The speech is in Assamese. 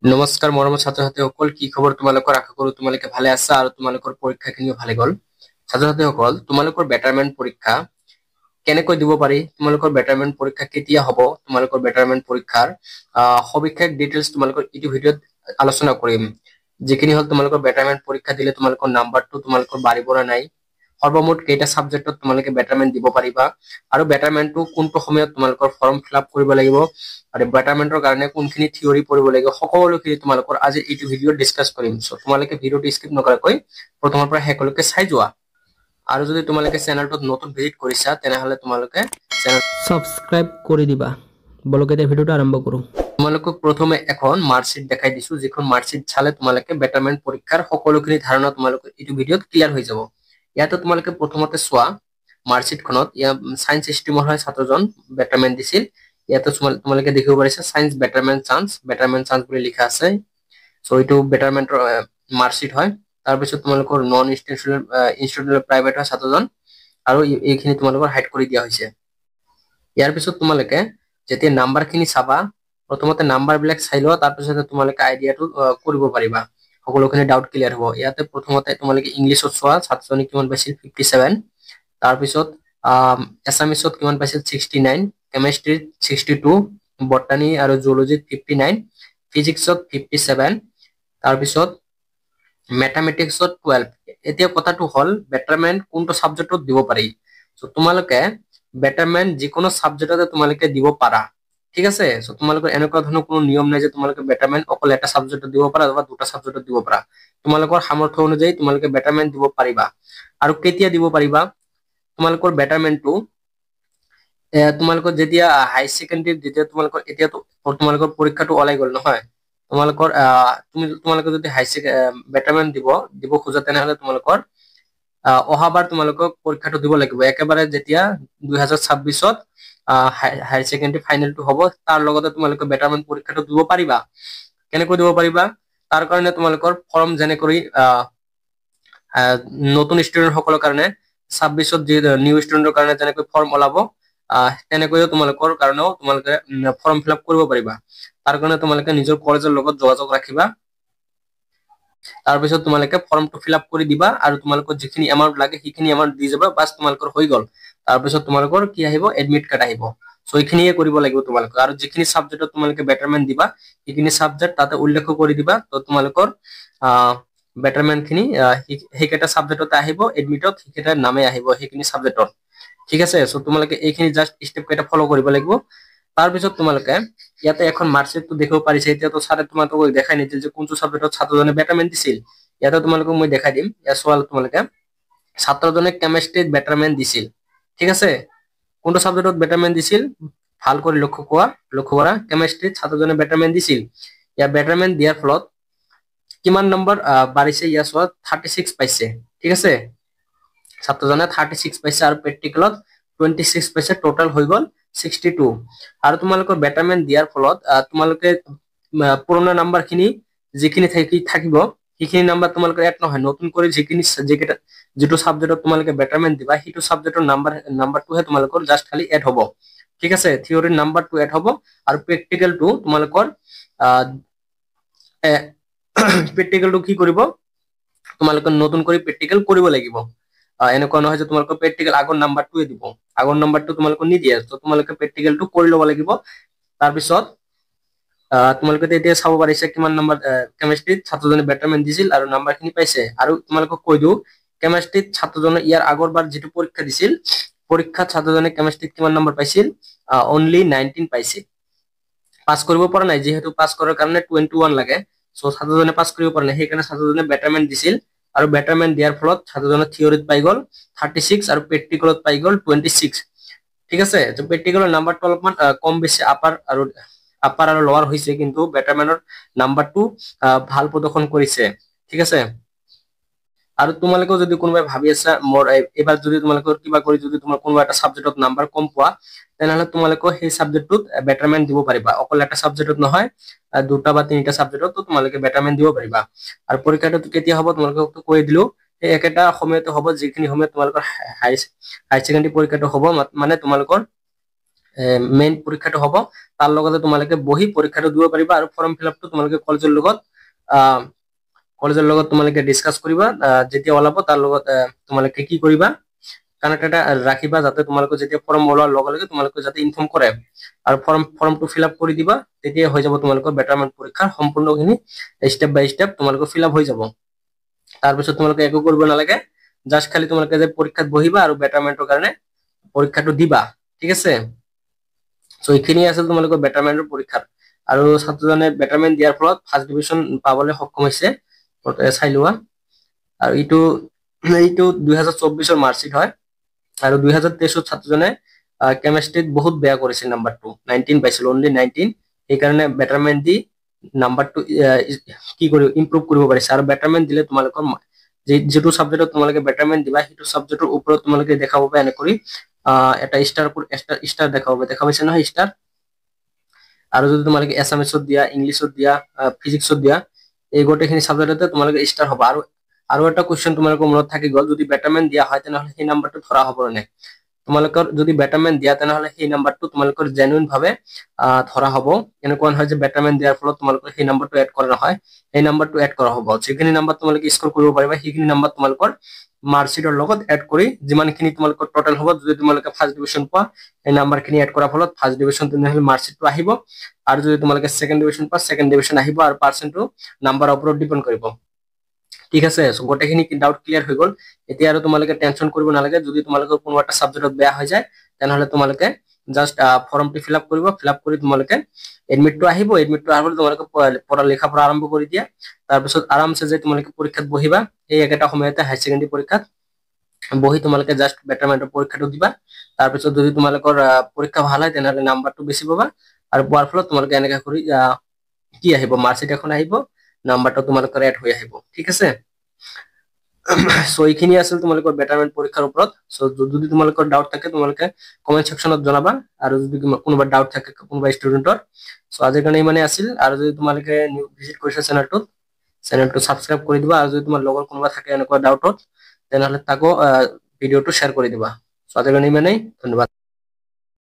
নমস্কাৰ মৰমৰ ছাত্ৰ ছাত্ৰীসকল, কি খবৰ তোমালোকৰ? আশা কৰো তোমালোকে ভালে আছা আৰু তোমালোকৰ পৰীক্ষাখিনিও ভালে গ'ল। ছাত্ৰ ছাত্ৰীসকল, তোমালোকৰ বেটাৰমেন্ট পৰীক্ষা কেনেকৈ দিব পাৰি, তোমালোকৰ বেটাৰমেন্ট পৰীক্ষা কেতিয়া হ'ব, তোমালোকৰ বেটাৰমেন্ট পৰীক্ষাৰ সবিশেষ ডিটেইলছ তোমালোকৰ এইটো ভিডিঅ'ত আলোচনা কৰিম। যিখিনি হ'ল তোমালোকৰ বেটাৰমেন্ট পৰীক্ষা দিলে তোমালোকৰ নাম্বাৰটো তোমালোকৰ বাঢ়িব না নাই, সৰ্বমুঠ কেইটা সাবজেক্টত তোমালোকে বেটাৰমেন্ট দিব পাৰিবা, আৰু বেটাৰমেন্টটো কোনটো সময়ত তোমালোকৰ ফৰ্ম ফিল আপ কৰিব লাগিব, আৰু বেটাৰমেন্টৰ কাৰণে কোনখিনি থিয়ৰি পঢ়িব লাগিব, সকলোখিনি তোমালোকৰ আজি এইটো ভিডিঅ'ত ডিসকাস কৰিম। সো তোমালোকে ভিডিঅ'টো স্কিপ নকৰাকৈ প্ৰথমৰ পৰা শেষলৈকে চাই যোৱা। আৰু যদি তোমালোকে চেনেলটোত নতুন ভিজিট কৰিছা তেনেহলে তোমালোকে চেনেল সাবস্ক্ৰাইব কৰে দিবা। বলকে এতিয়া ভিডিওটা আৰম্ভ কৰো। তোমালোকক প্ৰথমে এখন মাৰ্কশিট দেখাই দিছো, যিখন মাৰ্কশিট চালে তোমালোকে বেটাৰমেন্ট পৰীক্ষাৰ সকলোখিনি ধাৰণা তোমালোকৰ এইটো ভিডিঅ'ত ক্লিয়াৰ হৈ যাব। ইয়াতে তোমালোকে প্ৰথমতে চোৱা মাৰ্কশিটখনত সায়েন্স ষ্ট্ৰীমৰ হয় ছাত্ৰজন বেটাৰমেন্ট দিছিল। ইয়াতে তোমালোকে দেখিব পাৰিছা সায়েন্স বেটাৰমেন্ট চান্স বুলি লিখা আছে। সো এইটো বেটাৰমেন্টৰ মাৰ্কশিট হয়। তাৰপিছত তোমালোকৰ নন ইনষ্টিটিউচনেল প্ৰাইভেট হয় ছাত্ৰজন, আৰু এইখিনি তোমালোকৰ হাইড কৰি দিয়া হৈছে। ইয়াৰ পিছত তোমালোকে যেতিয়া নাম্বাৰখিনি চাবা, প্ৰথমতে নাম্বাৰ বিলাক চাই লোৱা, তাৰপিছত তোমালোকে আইডিয়াটো কৰিব পাৰিবা, সকলোখিনি ডাউট ক্লিয়াৰ হ'ব। ইয়াতে প্ৰথমতে তোমালোকে ইংলিছত চোৱা ছাত্ৰজনে কিমান পাইছিল 57, তাৰপিছত এছামিছত কিমান পাইছিল 69, কেমেষ্ট্ৰিত 62, বটানী আৰু জুলজিত 59, ফিজিক্সত 57, তাৰপিছত মেথামেটিক্সত 12। এতিয়া কথাটো হ'ল বেটাৰমেন্ট কোনটো সাবজেক্টত দিব পাৰি। সো তোমালোকে বেটাৰমেন্ট যিকোনো সাবজেক্টতে তোমালোকে দিব পাৰা, ঠিক আছে। সো তোমালোকৰ এনেকুৱা ধৰণৰ কোনো নিয়ম নাই যে তোমালোকে বেটাৰমেন্ট অকল এটা সাবজেক্টত দিব পাৰা অথবা দুটা সাবজেক্টত দিব পাৰা। তোমালোকৰ সামৰ্থ্য অনুযায়ী তোমালোকে বেটাৰমেন্ট দিব পাৰিবা। আৰু কেতিয়া দিব পাৰিবা, তোমালোকৰ বেটাৰমেন্টটো তোমালোকৰ যেতিয়া হাই সেকেন্ডাৰীত যেতিয়া তোমালোকৰ এতিয়াতো তোমালোকৰ পৰীক্ষাটো ওলাই গ'ল নহয়, তোমালোকৰ তোমালোকে যদি বেটাৰমেন্ট দিব খোজা তেনেহলে তোমালোকৰ অহাবাৰ তোমালোকক পৰীক্ষাটো দিব লাগিব। একেবাৰে যেতিয়া 2026ত হাই সেকেন্ডাৰী ফাইনেলটো হ'ব, তাৰ লগতে তোমালোকে বেটাৰমেন্ট পৰীক্ষাটো দিব পাৰিবা। কেনেকৈ দিব পাৰিবা, তাৰ কাৰণে তোমালোকৰ ফৰ্ম যেনেকৈ নতুন ষ্টুডেন্ট সকলৰ কাৰণে 26ত যি নিউ ষ্টুডেন্টৰ কাৰণে যেনেকৈ ফৰ্ম ওলাব, তেনেকৈও তোমালোকৰ কাৰণেও তোমালোকে ফৰ্ম ফিল আপ কৰিব পাৰিবা। তাৰ কাৰণে তোমালোকে নিজৰ কলেজৰ লগত যোগাযোগ ৰাখিবা। তাৰপিছত তোমালোকে ফৰ্মটো ফিল আপ কৰি দিবা, আৰু তোমালোকৰ যিখিনি এমাউন্ট লাগে সেইখিনি এমাউন্ট দি যাবা, বাস তোমালোকৰ হৈ গ'ল। তাৰপিছত তোমালোকৰ কি আহিব, এডমিট কাৰ্ড আহিব। সো এইখিনিয়ে কৰিব লাগিব তোমালোকে। আৰু যিখিনি সাবজেক্টত তোমালোকে বেটাৰমেন্ট দিবা সেইখিনি সাবজেক্ট তাতে উল্লেখ কৰি দিবা। তো তোমালোকৰ বেটাৰমেন্ট খিনি সেইকেইটা সাবজেক্টতে আহিব, এডমিটত সেইকেইটাৰ নামে আহিব সেইখিনি সাবজেক্টত, ঠিক আছে। সো তোমালোকে এইখিনি জাস্ট স্টেপ কেইটা ফলো কৰিব লাগিব। তাৰপিছত তোমালোকে ইয়াতে এখন মাৰ্কশিটটো দেখিব পাৰিছে। এতিয়াতো ছাৰে তোমালোকক দেখাই নিদিল যে কোনটো সাবজেক্টত ছাত্ৰজনে বেটাৰমেন্ট দিছিল। ইয়াতে তোমালোকক মই দেখাই দিম। ইয়াত চোৱা তোমালোকে ছাত্ৰজনে কেমেষ্ট্ৰিত বেটাৰমেন্ট দিছিল, ঠিক আছে। কোনটো সাবজেক্টত বেটাৰমেন্ট দিছিল, ভাল কৰি লক্ষ্য কৰা। কেমেষ্ট্ৰিত ছাত্ৰজনে বেটাৰমেন্ট দিছিল। ইয়াৰ বেটাৰমেন্ট দিয়াৰ ফলত কিমান নম্বৰ বাঢ়িছে, ইয়াৰ চোৱা 36 পাইছে, ঠিক আছে। ছাত্ৰজনে 36 পাইছে আৰু প্ৰেক্টিকেলত 26 পাইছে, টোটাল হৈ গ'ল 62। আৰু তোমালোকৰ বেটাৰমেন্ট দিয়াৰ ফলত তোমালোকে পুৰণা নাম্বাৰ খিনি যিখিনি থাকিব সেইখিনি নাম্বাৰ তোমালোকৰ এড নহয়, নতুন কৰি যিটো সাবজেক্টত তোমালোকে বেটাৰমেন্ট দিবা সেইটো সাবজেক্টৰ নাম্বাৰটোহে তোমালোকৰ জাস্ট খালি এড হ'ব, ঠিক আছে। থিওৰিৰ নাম্বাৰটো এড হ'ব, আৰু প্ৰেক্টিকেলটো তোমালোকৰ প্ৰেক্টিকেলটো কি কৰিব, তোমালোকে নতুন কৰি প্ৰেক্টিকেল কৰিব লাগিব। এনেকুৱা নহয় যে তোমালোকৰ প্ৰেক্টিকেল আগৰ নাম্বাৰটোৱে দিব, আগৰ নাম্বাৰটো তোমালোকক নিদিয়ে। তো তোমালোকে প্ৰেক্টিকেলটো কৰি ল'ব লাগিব। তাৰপিছত তোমালোকে এতিয়া চাব পাৰিছে কিমান নম্বৰ কেমেষ্ট্ৰিত ছাত্ৰজনে বেটাৰমেন্ট দিছিল আৰু নাম্বাৰখিনি পাইছে। আৰু তোমালোকক কৈ দিওঁ, কেমেষ্ট্ৰিত ছাত্ৰজনে ইয়াৰ আগৰবাৰ যিটো পৰীক্ষা দিছিল, পৰীক্ষাত ছাত্ৰজনে কেমেষ্ট্ৰিত কিমান নম্বৰ পাইছিল, অনলি 19 পাইছিল। পাছ কৰিব পৰা নাই, যিহেতু পাছ কৰাৰ কাৰণে 21 লাগে। সো ছাত্ৰজনে পাছ কৰিব পৰা নাই, সেইকাৰণে ছাত্ৰজনে বেটাৰমেন্ট দিছিল। আৰু বেটাৰমেন্ট দিয়াৰ ফলত ছাত্ৰজনে থিয়ৰিত পাই গ'ল 36 আৰু প্ৰেক্টিকেলত পাই গ'ল 26, ঠিক আছে। তো প্ৰেক্টিকেলৰ নাম্বাৰটো অলপমান কম বেছি আপাৰ আৰু লোৱাৰ হৈছে, কিন্তু বেটাৰমেন্টৰ নাম্বাৰটো ভাল প্ৰদৰ্শন কৰিছে, ঠিক আছে। আৰু তোমালোকেও যদি কোনোবাই ভাবি আছা মোৰ এবাৰ যদি তোমালোকৰ কিবা কৰি যদি তোমাৰ কোনোবা এটা সাবজেক্টত নাম্বাৰ কম পোৱা, তেনেহলে তোমালোকে সেই সাবজেক্টটোত বেটাৰমেন্ট দিব পাৰিবা। অকল এটা সাবজেক্টত নহয়, দুটা বা তিনিটা সাবজেক্টত তোমালোকে বেটাৰমেন্ট দিব পাৰিবা। আৰু পৰীক্ষাটো কেতিয়া হ'ব তোমালোকক কৈ দিলো, সেই একেটা সময়তে হ'ব যিখিনি সময়ত তোমালোকৰ হাই সেকেন্ডাৰী পৰীক্ষাটো হ'ব। মানে তোমালোকৰ মেইন পৰীক্ষাটো হ'ব তাৰ লগতে তোমালোকে বহি পৰীক্ষাটো দিব পাৰিবা আৰু ফৰ্ম ফিলআপটো তোমালোকে কলেজৰ লগত তোমালোকে ডিসকাস কৰিবা যেতিয়া ওলাব তাৰ লগত তোমালোকে কি কৰিবা কানেক্ট এটা ৰাখিবা যাতে তোমালোকে যেতিয়া ফৰ্ম ওলোৱাৰ লগে লগে তোমালোকে যাতে ইনফৰ্ম কৰে আৰু ফৰ্মটো ফিলআপ কৰি দিবা তেতিয়া হৈ যাব তোমালোকৰ বেটাৰমেন্ট পৰীক্ষাৰ সম্পূৰ্ণখিনি স্টেপ বাই স্টেপ তোমালোকৰ ফিলআপ হৈ যাব তাৰ পিছত তোমালোকে একো কৰিব নালাগে জাস্ট খালি তোমালোকে যে পৰীক্ষাত বহিবা আৰু বেটাৰমেন্টৰ কাৰণে পৰীক্ষাটো দিবা ঠিক আছে সো এইখিনি আছিল তোমালোকৰ বেটাৰমেন্টৰ পৰীক্ষা আৰু ছাত্ৰজনে বেটাৰমেন্ট দিয়াৰ ফলত ফাৰ্ষ্ট ডিভিজন পাবলৈ সক্ষম হৈছে চাই লোৱা আৰু এইটো 2024 ৰ মাৰ্কশিট হয় আৰু 2023 ত ছাত্ৰজনে কেমিষ্ট্ৰিত বহুত বেয়া কৰিছিল নাম্বাৰটো 19 পাইছিল অনলি 19 এই কাৰণে বেটাৰমেন্ট দি নাম্বাৰটো কি কৰিব ইমপ্ৰুভ কৰিব পাৰিছে আৰু বেটাৰমেন্ট দিলে তোমালোকৰ যেটো সাবজেক্টত তোমালোকে বেটাৰমেন্ট দিবা সেইটো সাবজেক্টৰ ওপৰত তোমালোকে দেখাব পাবে এনে কৰি এটা স্টাৰ দেখাব পাইছে নহয় স্টাৰ আৰু যদি তোমালোকে এছামিছত দিয়া ইংলিছত দিয়া ফিজিক্সত দিয়া এই গোটেইখিনি সাবজেক্টতে তোমালোকে স্টাৰ হ'ব আৰু এটা কোৱেশ্চন তোমালোকৰ মনত থাকি গল যদি বেটাৰমেন্ট দিয়া হয় তেনেহলে সেই নাম্বাৰটো ধৰা হ'ব নে তোমালোকৰ যদি বেটাৰমেন্ট দিয়া তেনেহলে সেই নাম্বাৰটো তোমালোকৰ জেনুইন ভাবে ধৰা হ'ব এনেকুৱা নহয় যে বেটাৰমেন্ট দিয়াৰ ফলত তোমালোকৰ সেই নাম্বাৰটো এড কৰা নহয় এই নাম্বাৰটো এড কৰা হ'ব যিখিনি নাম্বাৰ তোমালোকে স্কোৰ কৰিব পাৰিবা সেইখিনি নাম্বাৰ তোমালোকৰ মাৰ্কশিটৰ লগত এড কৰি যিমানখিনি তোমালোকৰ টোটাল হ'ব যদি তোমালোকে ফাৰ্ষ্ট ডিভিজন পোৱা এই নাম্বাৰখিনি এড কৰাৰ ফলত ফাৰ্ষ্ট ডিভিজন তেনেহলে মাৰ্কশিটটো আহিব আৰু যদি তোমালোকে সেকেন্ড ডিভিজন পোৱা সেকেন্ড ডিভিজন আহিব আৰু পাৰ্চেন্টটো নাম্বাৰৰ ওপৰত ডিপেন্ড কৰিব ঠিক আছে সো গোটেইখিনি ডাউট ক্লিয়াৰ হৈ গল এতিয়া আৰু তোমালোকে টেনশন কৰিব নালাগে যদি তোমালোকৰ কোনো এটা সাবজেক্টত বেয়া হৈ যায় তেনেহলে তোমালোকে জাস্ট ফৰ্মটো ফিলআপ ফিলআপ কৰি তোমালোকে এডমিটটো আহিব এডমিটটো আহাৰ তোমালোকে পঢ়া লেখা পৰা আৰম্ভ কৰি দিয়া তাৰ পিছত আৰামছে যে তোমালোকে পৰীক্ষাত বহিবা এই একেটা সময়তে হাই সেকেন্ডাৰী পৰীক্ষাত বহি তোমালোকে জাস্ট বেটাৰমেন্টৰ পৰীক্ষাটো দিবা তাৰ পিছত যদি তোমালোকৰ পৰীক্ষা ভাল হয় তেনেহলে নাম্বাৰটো বেছি পাবা আৰু পোৱাৰ ফলত তোমালোকে এনেকা কৰি কি আহিব মাৰ্কশিট এখন আহিব নাম্বাৰটো তোমালোকৰ এড হৈ আহিব ঠিক আছে সো এইখিনি আছিল তোমালোকৰ বেটাৰমেন্ট পৰীক্ষাৰ ওপৰত সো যদি তোমালোকৰ ডাউট থাকে তোমালোকে কমেন্ট সেকশনত জনাবা আৰু যদি কোনোবা ডাউট থাকে কোনোবা ষ্টুডেন্টৰ সো আজিৰ কাৰণে ইমানে আছিল আৰু যদি তোমালোকে ভিজিট কৰিছা চেনেলটো সাবস্ক্ৰাইব কৰি দিবা আৰু যদি তোমাৰ লগৰ কোনোবা থাকে এনেকুৱা ডাউটত তেনেহলে তাকো ভিডিওটো শেয়াৰ কৰি দিবা সো আজিৰ কাৰণে ইমানেই ধন্যবাদ